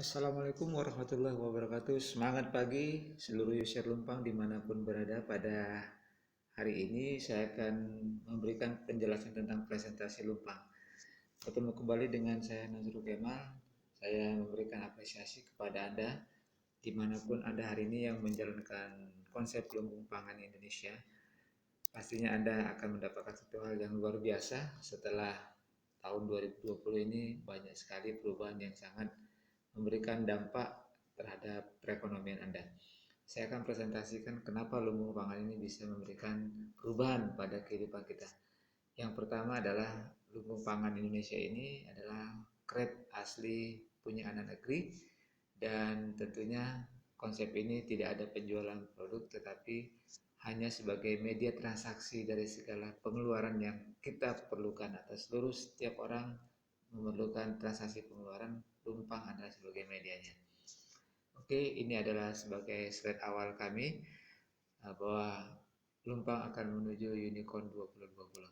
Assalamualaikum warahmatullahi wabarakatuh. Semangat pagi seluruh user Lumpang dimanapun berada. Pada hari ini saya akan memberikan penjelasan tentang presentasi Lumpang. Bertemu kembali dengan saya Nazrul Kemal. Saya memberikan apresiasi kepada Anda dimanapun Anda hari ini yang menjalankan konsep lumbung pangan Indonesia. Pastinya Anda akan mendapatkan satu hal yang luar biasa setelah tahun 2020 ini banyak sekali perubahan yang sangat memberikan dampak terhadap perekonomian Anda. Saya akan presentasikan kenapa lumbung pangan ini bisa memberikan perubahan pada kehidupan kita. Yang pertama adalah lumbung pangan Indonesia ini adalah grade asli punya anak negeri, dan tentunya konsep ini tidak ada penjualan produk tetapi hanya sebagai media transaksi dari segala pengeluaran yang kita perlukan atau seluruh setiap orang memerlukan transaksi pengeluaran. Lumpang adalah sebagai medianya. Oke, ini adalah sebagai slide awal kami bahwa Lumpang akan menuju unicorn 2020.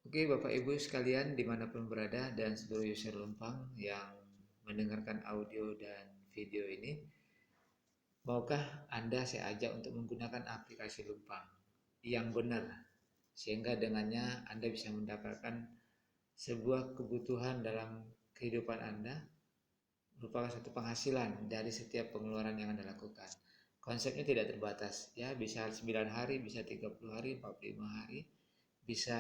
Oke, Bapak Ibu sekalian dimanapun berada dan seluruh user Lumpang yang mendengarkan audio dan video ini, maukah Anda saya ajak untuk menggunakan aplikasi Lumpang yang benar, sehingga dengannya Anda bisa mendapatkan sebuah kebutuhan dalam kehidupan Anda, merupakan satu penghasilan dari setiap pengeluaran yang Anda lakukan. Konsepnya tidak terbatas, ya bisa 9 hari, bisa 30 hari, 45 hari, bisa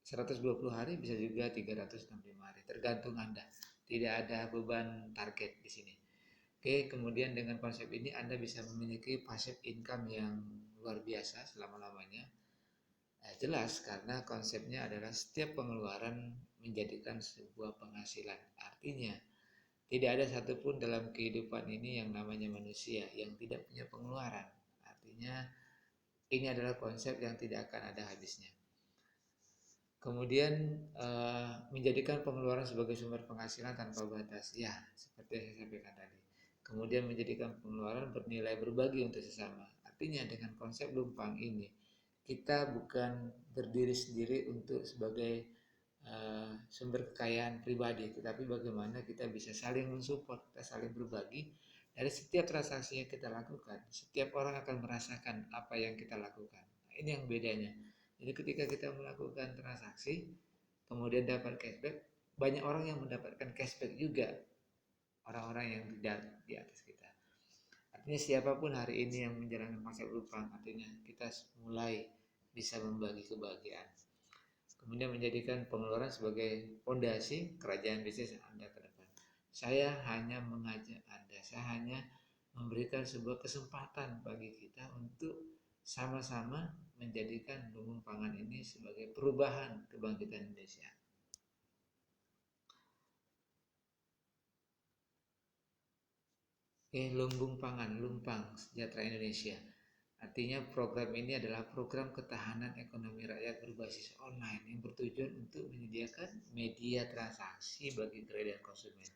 120 hari, bisa juga 365 hari, tergantung Anda. Tidak ada beban target di sini. Oke, kemudian dengan konsep ini Anda bisa memiliki passive income yang luar biasa selama-lamanya. Jelas karena konsepnya adalah setiap pengeluaran menjadikan sebuah penghasilan. Artinya tidak ada satupun dalam kehidupan ini yang namanya manusia yang tidak punya pengeluaran. Artinya ini adalah konsep yang tidak akan ada habisnya. Kemudian menjadikan pengeluaran sebagai sumber penghasilan tanpa batas. Ya, seperti yang saya sampaikan tadi. Kemudian menjadikan pengeluaran bernilai berbagi untuk sesama. Artinya dengan konsep Lumpang ini kita bukan berdiri sendiri untuk sebagai sumber kekayaan pribadi, tetapi bagaimana kita bisa saling mensupport, kita saling berbagi. Dari setiap transaksi yang kita lakukan, setiap orang akan merasakan apa yang kita lakukan. Nah, ini yang bedanya. Jadi ketika kita melakukan transaksi, kemudian dapat cashback, banyak orang yang mendapatkan cashback juga, orang-orang yang tidak di atas kita. Artinya siapapun hari ini yang menjalankan konsep Lumpang, artinya kita mulai bisa membagi kebahagiaan. Kemudian menjadikan pengeluaran sebagai fondasi kerajaan bisnis Anda ke depan. Saya hanya mengajak Anda, saya hanya memberikan sebuah kesempatan bagi kita untuk sama-sama menjadikan lumbung pangan ini sebagai perubahan kebangkitan Indonesia. Lumbung pangan, Lumpang Sejahtera Indonesia. Artinya program ini adalah program ketahanan ekonomi rakyat berbasis online yang bertujuan untuk menyediakan media transaksi bagi kredit konsumen.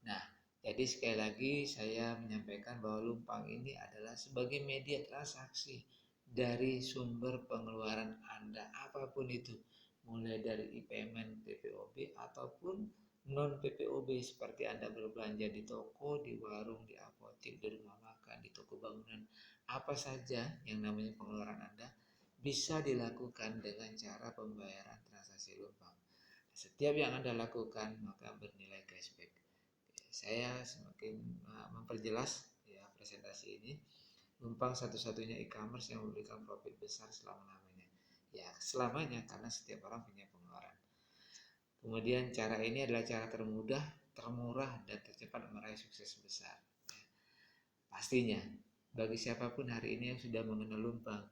Nah, jadi sekali lagi saya menyampaikan bahwa Lumpang ini adalah sebagai media transaksi dari sumber pengeluaran Anda apapun itu, mulai dari e-payment, PPOB ataupun non PPOB seperti Anda berbelanja di toko, di warung, di apotek, di rumah makan, di toko bangunan, apa saja yang namanya pengeluaran Anda bisa dilakukan dengan cara pembayaran transaksi Lumpang. Setiap yang Anda lakukan maka bernilai cashback. Saya semakin memperjelas ya presentasi ini. Lumpang satu-satunya e-commerce yang memberikan profit besar selama-lamanya. Ya, selamanya karena setiap orang punya pengeluaran. Kemudian cara ini adalah cara termudah, termurah, dan tercepat meraih sukses besar. Ya, pastinya, bagi siapapun hari ini yang sudah mengenal Lumpang,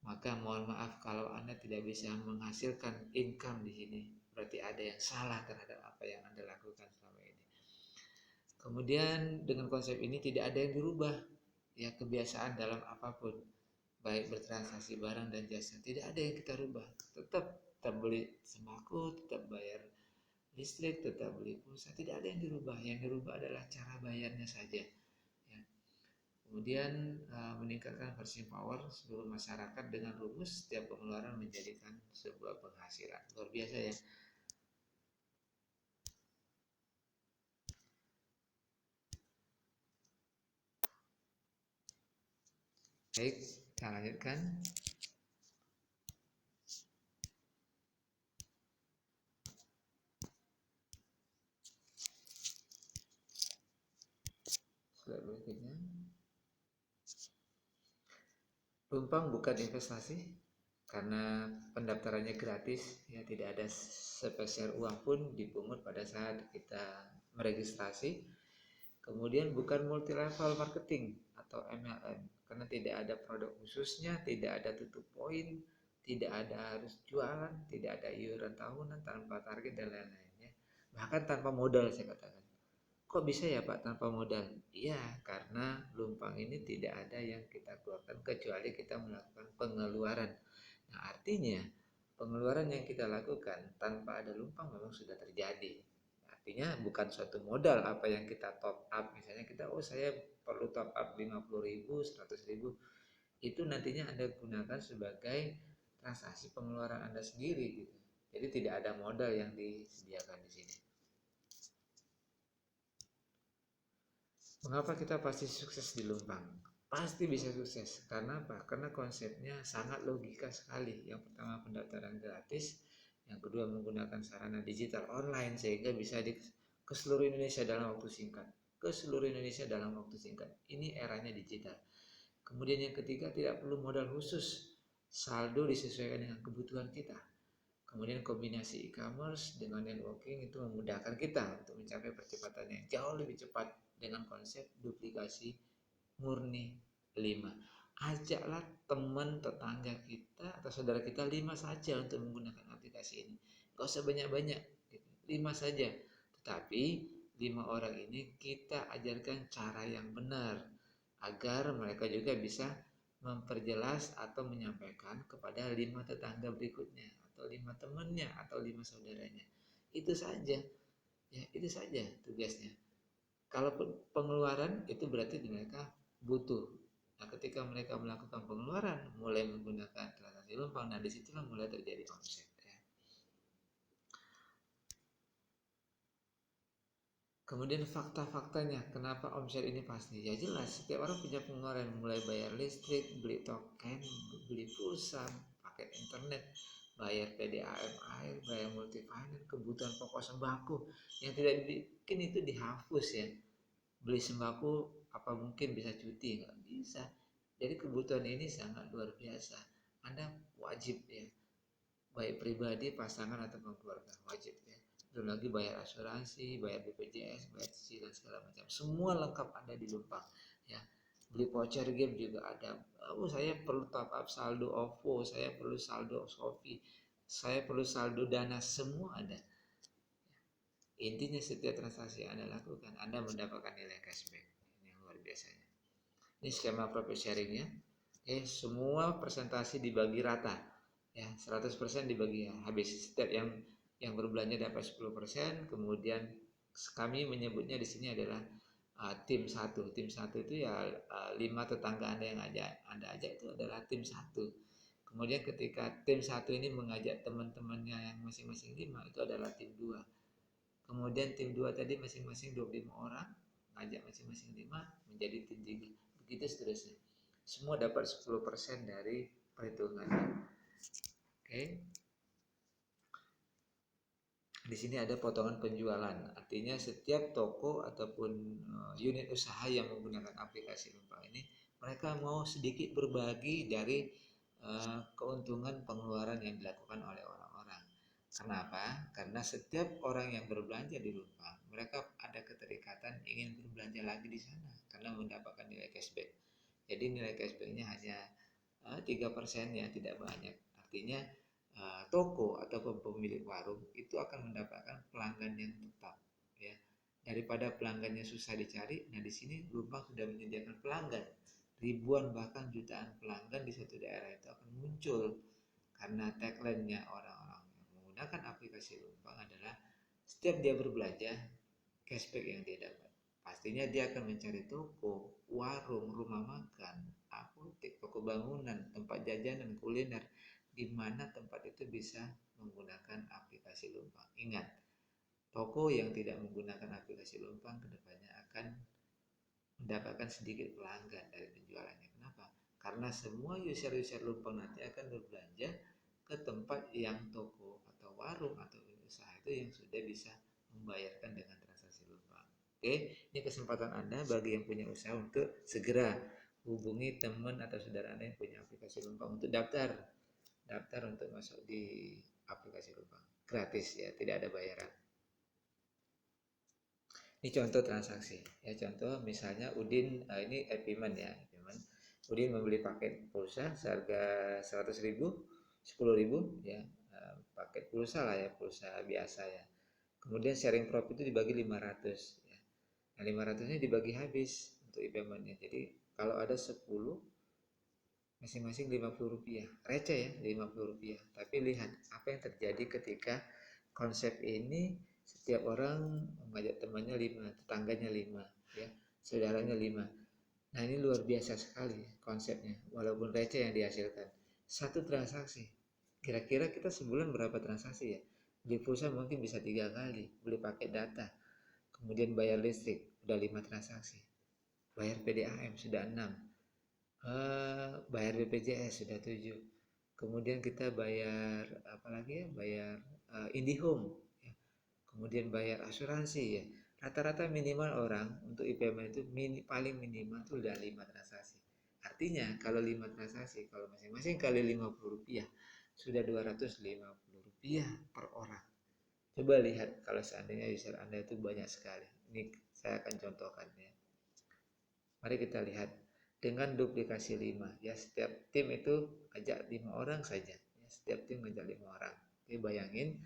maka mohon maaf kalau Anda tidak bisa menghasilkan income di sini. Berarti ada yang salah terhadap apa yang Anda lakukan selama ini. Kemudian dengan konsep ini tidak ada yang dirubah. Ya, kebiasaan dalam apapun, baik bertransaksi barang dan jasa, tidak ada yang kita rubah. Tetap beli sembako, tetap bayar listrik, tetap beli pulsa, tidak ada yang dirubah. Yang dirubah adalah cara bayarnya saja. Ya. Kemudian meningkatkan purchasing power seluruh masyarakat dengan rumus setiap pengeluaran menjadikan sebuah penghasilan. Luar biasa ya. Baik, kita lanjutkan. Slide berikutnya. Lumpang bukan investasi karena pendaftarannya gratis, ya tidak ada sepeser uang pun dipungut pada saat kita meregistrasi. Kemudian bukan multi level marketing atau MLM karena tidak ada produk khususnya, tidak ada tutup poin, tidak ada harus jualan, tidak ada iuran tahunan tanpa target dan lain-lainnya. Bahkan tanpa modal saya katakan. Kok bisa ya Pak tanpa modal? Iya, karena Lumpang ini tidak ada yang kita keluarkan kecuali kita melakukan pengeluaran. Nah, artinya pengeluaran yang kita lakukan tanpa ada Lumpang memang sudah terjadi. Artinya bukan suatu modal apa yang kita top up. Misalnya kita, oh saya perlu top up 50.000, 100.000. Itu nantinya Anda gunakan sebagai transaksi pengeluaran Anda sendiri gitu. Jadi tidak ada modal yang disediakan di sini. Mengapa kita pasti sukses di Lumpang? Pasti bisa sukses. Karena apa? Karena konsepnya sangat logika sekali. Yang pertama pendaftaran gratis, yang kedua menggunakan sarana digital online sehingga bisa ke seluruh Indonesia dalam waktu singkat. Ke seluruh Indonesia dalam waktu singkat. Ini eranya digital. Kemudian yang ketiga tidak perlu modal khusus. Saldo disesuaikan dengan kebutuhan kita. Kemudian kombinasi e-commerce dengan networking itu memudahkan kita untuk mencapai percepatan yang jauh lebih cepat dengan konsep duplikasi murni 5. Ajaklah teman tetangga kita atau saudara kita 5 saja untuk menggunakan aplikasi ini. Gak usah banyak-banyak, 5 saja. Tetapi 5 orang ini kita ajarkan cara yang benar agar mereka juga bisa memperjelas atau menyampaikan kepada 5 tetangga berikutnya atau 5 temannya atau 5 saudaranya. Itu saja. Ya, itu saja tugasnya. Kalau pengeluaran itu berarti mereka butuh. Nah, ketika mereka melakukan pengeluaran, mulai menggunakan transaksi Lumpang, nah disitulah mulai terjadi omset. Ya. Kemudian fakta-faktanya, kenapa omset ini pasti? Ya jelas, setiap orang punya pengeluaran, mulai bayar listrik, beli token, beli pulsa, paket internet, bayar PDAM air, bayar multifinance, kebutuhan pokok sembako. Yang tidak bikin itu dihapus ya. Beli sembako apa mungkin bisa cuti? Nggak bisa. Jadi kebutuhan ini sangat luar biasa. Anda wajib ya, baik pribadi, pasangan atau keluarga, wajib ya. Belum lagi bayar asuransi, bayar BPJS, bayar cicilan segala macam. Semua lengkap ada di Lumpang ya. Beli voucher game juga ada. Oh, saya perlu top up saldo OVO, saya perlu saldo Shopee, saya perlu saldo Dana, semua ada. Intinya setiap transaksi yang Anda lakukan, Anda mendapatkan nilai cashback. Ini yang luar biasanya. Ini skema profit sharingnya. Semua presentasi dibagi rata. Ya, 100% dibagi ya. Habis setiap yang berbelanja dapat 10%, kemudian kami menyebutnya di sini adalah tim satu. Tim satu itu ya 5 tetangga Anda yang Anda ajak itu adalah tim satu. Kemudian ketika tim satu ini mengajak teman-temannya yang masing-masing 5 itu adalah tim 2. Kemudian tim 2 tadi masing-masing 25 orang, ngajak masing-masing 5 menjadi tim 3. Begitu seterusnya. Semua dapat 10% dari perhitungannya. Oke. Di sini ada potongan penjualan. Artinya setiap toko ataupun unit usaha yang menggunakan aplikasi Lumpang ini, mereka mau sedikit berbagi dari keuntungan pengeluaran yang dilakukan oleh orang-orang. Kenapa? Karena setiap orang yang berbelanja di Lumpang, mereka ada keterikatan ingin berbelanja lagi di sana karena mendapatkan nilai cashback. Jadi nilai cashbacknya hanya 3% ya, tidak banyak. Artinya toko ataupun pemilik warung itu akan mendapatkan pelanggan yang tetap ya. Daripada pelanggannya susah dicari, nah di sini Lumpang sudah menyediakan pelanggan. Ribuan bahkan jutaan pelanggan di satu daerah itu akan muncul karena tagline-nya orang-orang yang menggunakan aplikasi Lumpang adalah setiap dia berbelanja, cashback yang dia dapat. Pastinya dia akan mencari toko, warung, rumah makan, apotek, toko bangunan, tempat jajanan, kuliner, di mana tempat itu bisa menggunakan aplikasi Lumpang. Ingat, toko yang tidak menggunakan aplikasi Lumpang kedepannya akan mendapatkan sedikit pelanggan dari penjualannya. Kenapa? karena semua user Lumpang nanti akan berbelanja ke tempat yang toko atau warung atau usaha itu yang sudah bisa membayarkan dengan transaksi Lumpang. Oke, ini kesempatan Anda bagi yang punya usaha untuk segera hubungi teman atau saudara Anda yang punya aplikasi Lumpang untuk daftar untuk masuk di aplikasi Lumpang. Gratis ya, tidak ada bayaran. Ini contoh transaksi ya, contoh misalnya Udin ini payment ya, payment. Udin membeli paket pulsa seharga 100.000, 10.000 ya, paket pulsa lah ya, pulsa biasa ya. Kemudian sharing profit itu dibagi 500 ya. Nah 500-nya dibagi habis untuk paymentnya. Jadi kalau ada 10 masing-masing 50 rupiah, receh ya 50 rupiah. Tapi lihat apa yang terjadi ketika konsep ini setiap orang mengajak temannya 5, tetangganya 5, ya, saudaranya 5. Nah ini luar biasa sekali konsepnya, walaupun receh yang dihasilkan. Satu transaksi, kira-kira kita sebulan berapa transaksi ya? Beli pulsa mungkin bisa 3 kali, beli paket data, kemudian bayar listrik, udah 5 transaksi. Bayar PDAM sudah 6, bayar BPJS sudah 7. Kemudian kita bayar apa lagi ya? Bayar IndiHome ya. Kemudian bayar asuransi ya. Rata-rata minimal orang untuk IPM itu paling minimal itu udah 5 transaksi. Artinya kalau 5 transaksi, kalau masing-masing kali 50 rupiah sudah 250 rupiah per orang. Coba lihat kalau seandainya user Anda itu banyak sekali. Ini saya akan contohkan ya. Mari kita lihat dengan duplikasi 5 ya, setiap tim itu ajak 5 orang saja ya, setiap tim ajak 5 orang. Oke, bayangin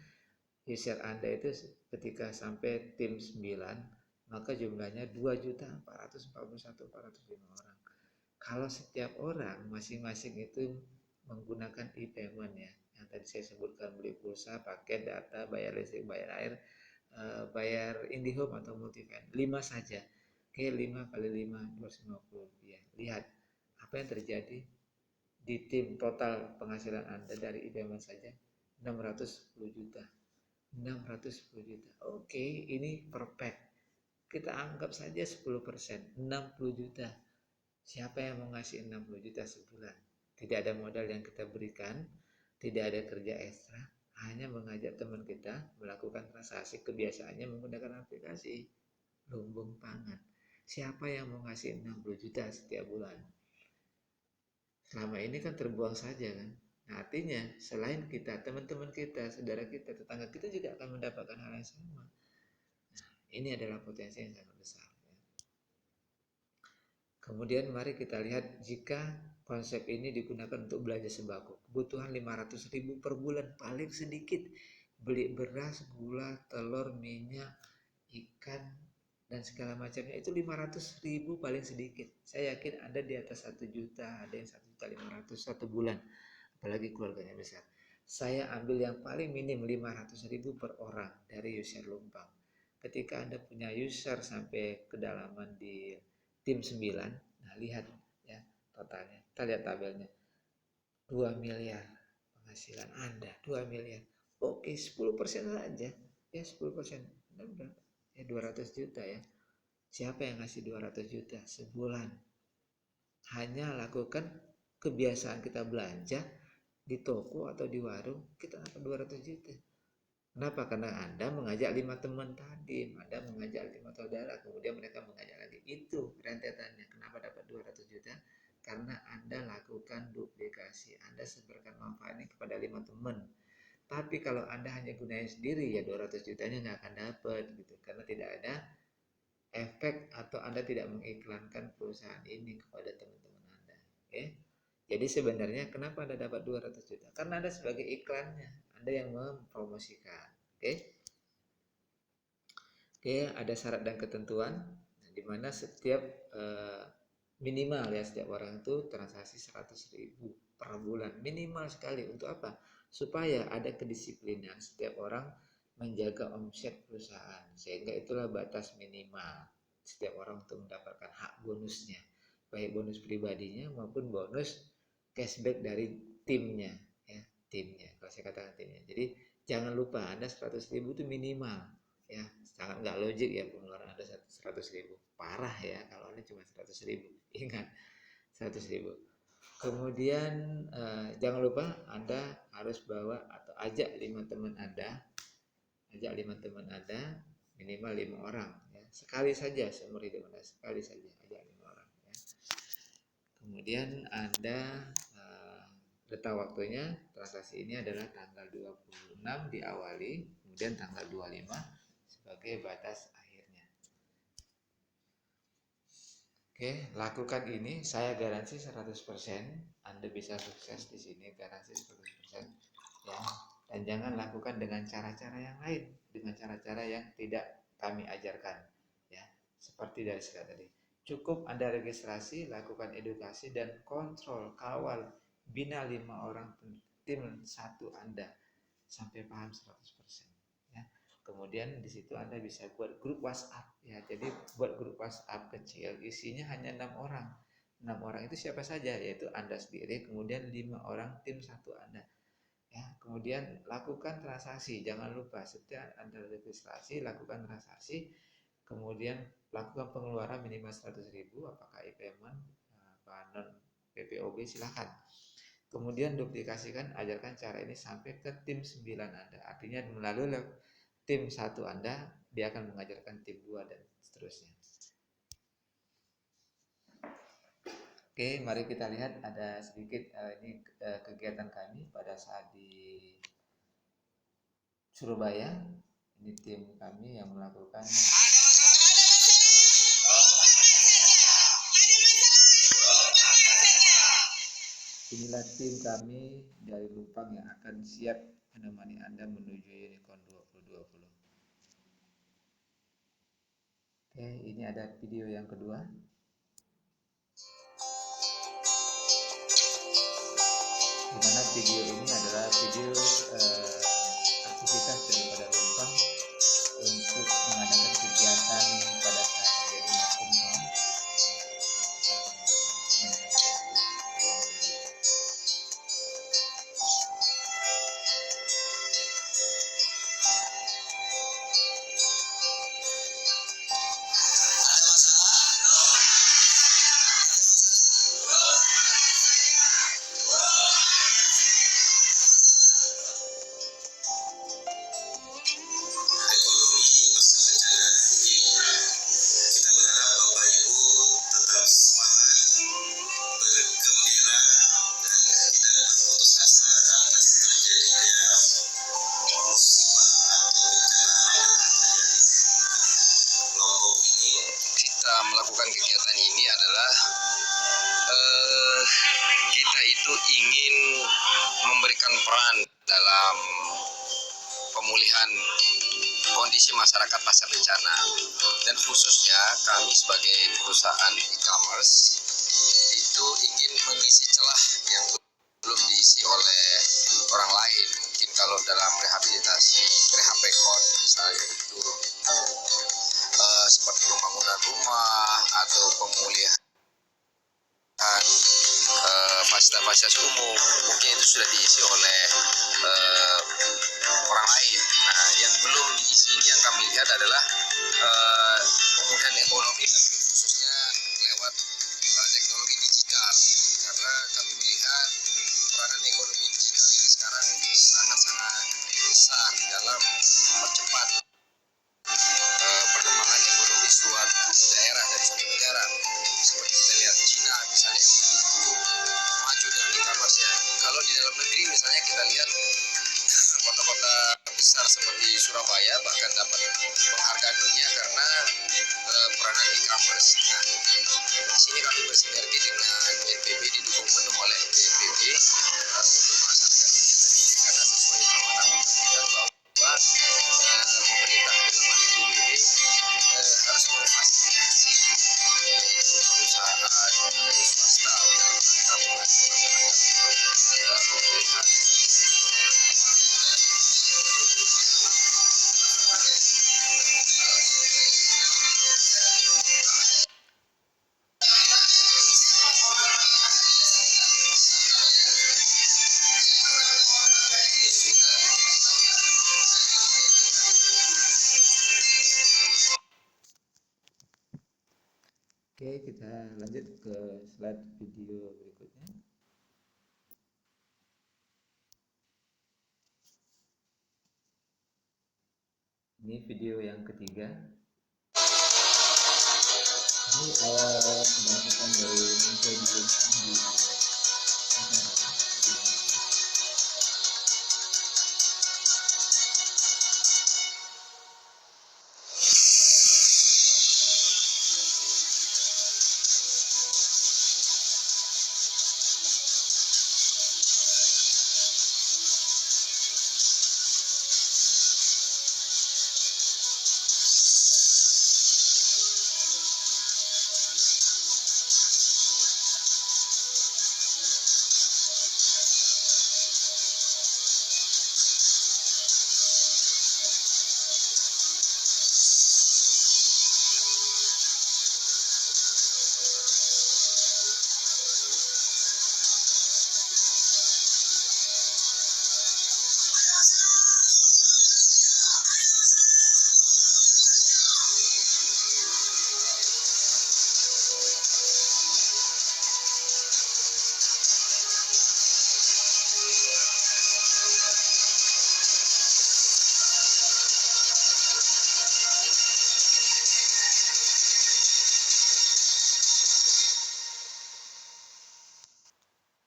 user Anda itu ketika sampai tim 9 maka jumlahnya 2.441.405 orang. Kalau setiap orang masing-masing itu menggunakan e-payment ya, yang tadi saya sebutkan, beli pulsa, paket data, bayar listrik, bayar air, bayar IndiHome atau Multivend, 5 saja. Oke, 5 kali 5, 250 rupiah. Lihat apa yang terjadi di tim. Total penghasilan Anda dari e-payment saja 610 juta. 610 juta. Oke, ini perfect. Kita anggap saja 10%, 60 juta. Siapa yang mau ngasih 60 juta sebulan? Tidak ada modal yang kita berikan, tidak ada kerja ekstra, hanya mengajak teman kita melakukan transaksi, kebiasaannya menggunakan aplikasi Lumbung Pangan. Siapa yang mau ngasih 60 juta setiap bulan? Selama ini kan terbuang saja kan. Nah, artinya selain kita, teman-teman kita, saudara kita, tetangga kita juga akan mendapatkan hal yang sama. Nah, ini adalah potensi yang sangat besar. Kemudian mari kita lihat jika konsep ini digunakan untuk belanja sembako. Kebutuhan 500.000 per bulan paling sedikit. Beli beras, gula, telur, minyak, ikan, dan segala macamnya itu 500.000 paling sedikit. Saya yakin Anda di atas 1 juta, ada yang 1.500.000 satu bulan. Apalagi keluarganya besar. Saya ambil yang paling minim 500.000 per orang dari user Lumpang. Ketika Anda punya user sampai kedalaman di tim 9, nah lihat ya totalnya. Kita lihat tabelnya. 2 miliar penghasilan Anda, 2 miliar. Oke, 10% saja. Ya 10%. Benar-benar. Ya 200 juta ya. Siapa yang ngasih 200 juta sebulan? Hanya lakukan kebiasaan kita belanja di toko atau di warung, kita dapat 200 juta. Kenapa? Karena Anda mengajak 5 teman tadi, Anda mengajak 5 saudara, kemudian mereka mengajak lagi. Itu rentetannya. Kenapa dapat 200 juta? Karena Anda lakukan duplikasi. Anda sebarkan manfaat ini kepada 5 teman. Tapi kalau Anda hanya gunain sendiri, ya 200 jutanya nggak akan dapat gitu. Karena tidak ada efek atau Anda tidak mengiklankan perusahaan ini kepada teman-teman Anda. Oke? Jadi sebenarnya kenapa Anda dapat 200 juta? Karena Anda sebagai iklannya, Anda yang mempromosikan. Oke? Oke, ada syarat dan ketentuan di mana setiap minimal ya setiap orang itu transaksi 100.000 per bulan minimal sekali. Untuk apa? Supaya ada kedisiplinan setiap orang menjaga omset perusahaan, sehingga itulah batas minimal setiap orang untuk mendapatkan hak bonusnya, baik bonus pribadinya maupun bonus cashback dari timnya ya, timnya. Kalau saya katakan timnya. Jadi jangan lupa Anda 100.000 itu minimal ya, sangat nggak logik ya pengeluaran Anda 100.000, parah ya kalau Anda cuma 100.000. Ingat 100.000. Kemudian jangan lupa Anda harus bawa atau ajak 5 teman Anda, minimal 5 orang ya. Sekali saja seumur hidup Anda, sekali saja ajak 5 orang ya. Kemudian Anda letak waktunya, transaksi ini adalah tanggal 26 diawali, kemudian tanggal 25 sebagai batas akhirnya. Oke, lakukan ini, saya garansi 100% Anda bisa sukses di sini, garansi 100% ya. Dan jangan lakukan dengan cara-cara yang lain, dengan cara-cara yang tidak kami ajarkan ya. Seperti dari sekarang tadi. Cukup Anda registrasi, lakukan edukasi dan kontrol, kawal, bina 5 orang tim satu Anda sampai paham 100% ya. Kemudian di situ Anda bisa buat grup WhatsApp ya. Jadi buat grup WhatsApp kecil, isinya hanya 6 orang. 6 orang itu siapa saja, yaitu Anda sendiri, kemudian 5 orang tim satu Anda ya. Kemudian lakukan transaksi, jangan lupa setiap Anda registrasi lakukan transaksi, kemudian lakukan pengeluaran minimal 100.000, apakah e-payment, apa non PPOB silahkan. Kemudian duplikasikan, ajarkan cara ini sampai ke tim 9 Anda. Artinya melalui tim 1 Anda, dia akan mengajarkan tim 2 dan seterusnya. Oke, mari kita lihat ada sedikit ini kegiatan kami pada saat di Surabaya. Ini tim kami yang melakukan. Inilah tim kami dari Lupang yang akan siap menemani Anda menuju Unicorn 2020. Oke, ini ada video yang kedua. Di mana video ini adalah video aktivitas daripada Lupang untuk mengadakan kegiatan pada saat terjadinya gempa. Melakukan kegiatan ini adalah kita itu ingin memberikan peran dalam pemulihan kondisi masyarakat pasca bencana, dan khususnya kami sebagai perusahaan e-commerce itu ingin mengisi celah yang belum diisi oleh orang lain. Mungkin kalau dalam rehabilitasi rehapekon misalnya itu seperti pembangunan rumah atau pemulihan fasilitas umum, mungkin itu sudah diisi oleh orang lain. Nah, yang belum diisi ini yang kami lihat adalah pemulihan ekonomi, dan khususnya lewat teknologi digital, karena kami melihat peranan ekonomi digital ini sekarang sangat-sangat besar dalam mempercepat perkembangan ekonomi suatu daerah dan suatu negara. Seperti kita lihat Cina misalnya yang begitu maju dengan e-commerce-nya. Kalau di dalam negeri misalnya kita lihat kota-kota besar seperti Surabaya bahkan dapat penghargaan dunia karena peranan e-commerce. Nah, di sini kami bersinergi dengan BNPB, didukung penuh oleh BNPB untuk melaksanakan kegiatan ini, karena sesuai amanah undang-undang bahwa pemerintah dalam hal ini BNPB harus memfasilitasi yaitu perusahaan atau swasta dalam rangka membantu masyarakat untuk pemulihan ekonomi. Oke, kita lanjut ke slide video berikutnya. Ini video yang ketiga. Ini awal melakukan dari muncul di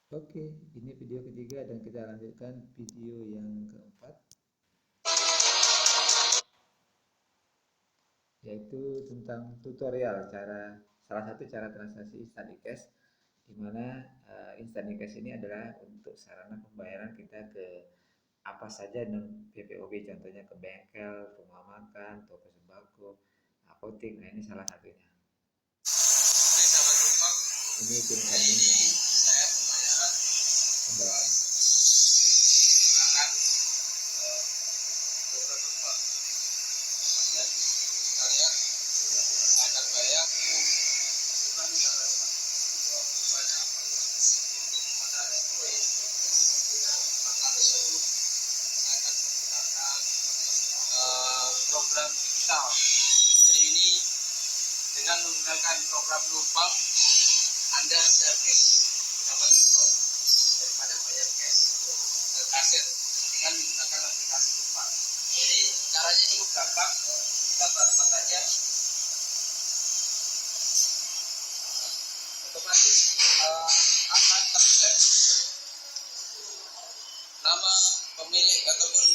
Oke, ini video ketiga dan kita lanjutkan video yang keempat, yaitu tentang tutorial salah satu cara transaksi instant e-cash, di mana instant e-cash ini adalah untuk sarana pembayaran kita ke apa saja non PPOB, contohnya ke bengkel, rumah makan, toko sembako, apotek. Nah, ini salah satunya. Ini tim kami yang pembawaan. Program digital. Jadi ini dengan menggunakan program Lumpang, Anda servis dapat diskon daripada bayar cash ke kasir dengan menggunakan aplikasi Lumpang. Jadi caranya cukup gampang, kita barcode aja, otomatis akan terset nama pemilik ataupun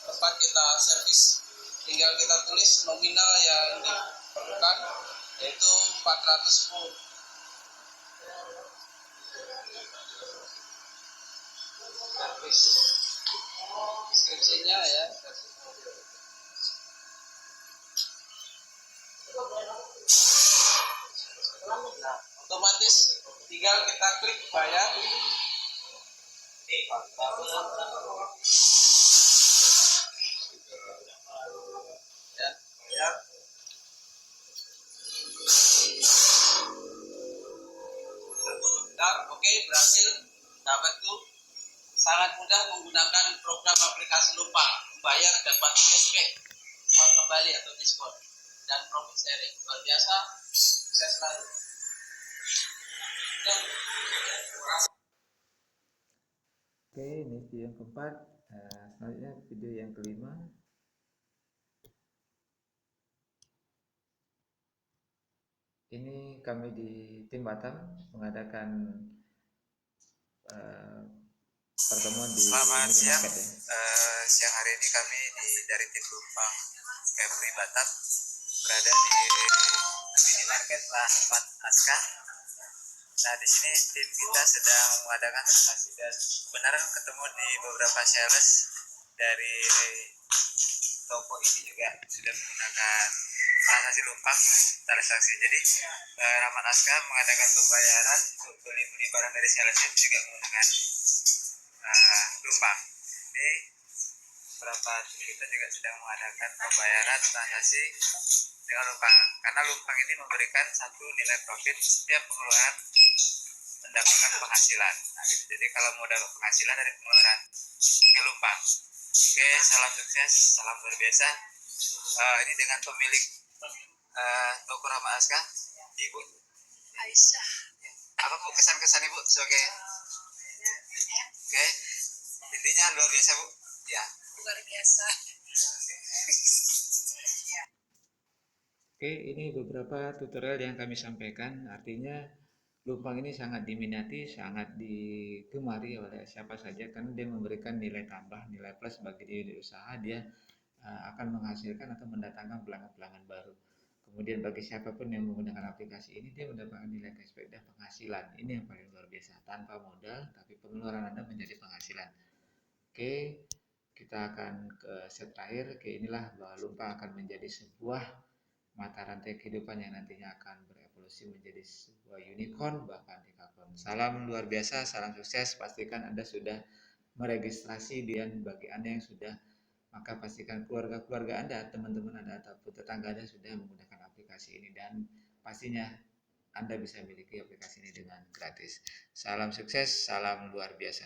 tempat kita servis. Tinggal kita tulis nominal yang diperlukan, yaitu 410. Servis deskripsinya ya. Nah, otomatis tinggal kita klik bayar. Ya, bayar. Oke, berhasil. Dapat tuh sangat mudah menggunakan program aplikasi Lumpang. Membayar dapat cashback, uang kembali atau diskon, dan profit sharing. Luar biasa, sukses selalu. Oke, ini video yang keempat. Selanjutnya video yang kelima. Ini kami di tim Batam mengadakan pertemuan di Selamat siang. minimarket ya. Siang hari ini kami dari tim Lumpang Kepri Batam berada di minimarket Rahmat Aska. Nah, di sini tim kita sedang mengadakan transaksi dan kebenaran ketemu di beberapa sales dari toko ini juga sudah menggunakan transaksi Lumpang transaksi. Jadi Rahmat Aska mengadakan pembayaran untuk beli barang dari sales juga menggunakan Lumpang. Ini beberapa tim kita juga sedang mengadakan pembayaran transaksi dengan Lumpang, karena Lumpang ini memberikan satu nilai profit setiap pengeluaran mendapatkan penghasilan. Nah, gitu. Jadi kalau mau dapat penghasilan dari pengeluaran ke Lumpang. Oke, salam sukses, salam luar biasa. Ini dengan pemilik toko Rahmat Aska, Ibu Aisyah. Apa Bu kesan-kesan Ibu sebagai Oke, intinya luar biasa Bu. Ya. Luar biasa. Oke, ini beberapa tutorial yang kami sampaikan. Artinya Lumpang ini sangat diminati, sangat digemari oleh siapa saja karena dia memberikan nilai tambah, nilai plus bagi diri usaha. Dia akan menghasilkan atau mendatangkan pelanggan-pelanggan baru. Kemudian bagi siapapun yang menggunakan aplikasi ini, dia mendapatkan nilai cashback dan penghasilan. Ini yang paling luar biasa. Tanpa modal, tapi pengeluaran Anda menjadi penghasilan. Oke, kita akan ke set terakhir. Oke, inilah bahwa Lumpang akan menjadi sebuah mata rantai kehidupan yang nantinya akan berevolusi menjadi sebuah unicorn bahkan dekakorn. Salam luar biasa, salam sukses. Pastikan Anda sudah meregistrasi, dan bagi Anda yang sudah, maka pastikan keluarga-keluarga Anda, teman-teman Anda ataupun tetangga Anda sudah menggunakan aplikasi ini, dan pastinya Anda bisa miliki aplikasi ini dengan gratis. Salam sukses, salam luar biasa.